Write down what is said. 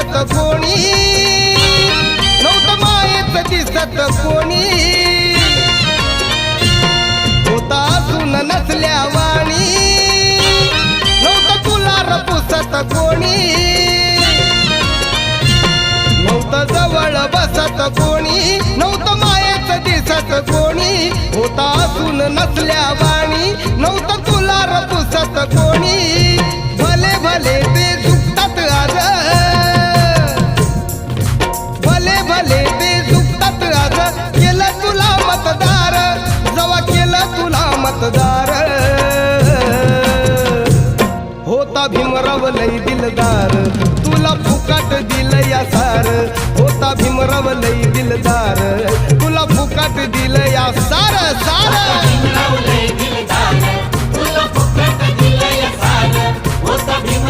बसत कोणी, नव्हतं मायेच दिसत कोणी, होता असून नसल्या वाणी, नव्हतं तुला रपुसत कोणी, नव्हतं जवळ बसत कोणी, नव्हतं मायेच दिसत कोणी, होता असून नसल्या वाणी, नव्हतं तुला रपुसत कोणी. भले भले ते झुकतात आज, भले भले ते झुकतात आज, केलं तुला मतदार, जवा केलं तुला मतदार, होता भीमराव लई दिलदार, तुला फुकट दिल या सार, होता भीमराव लई दिलदार, तुला फुकट दिल या सार सार.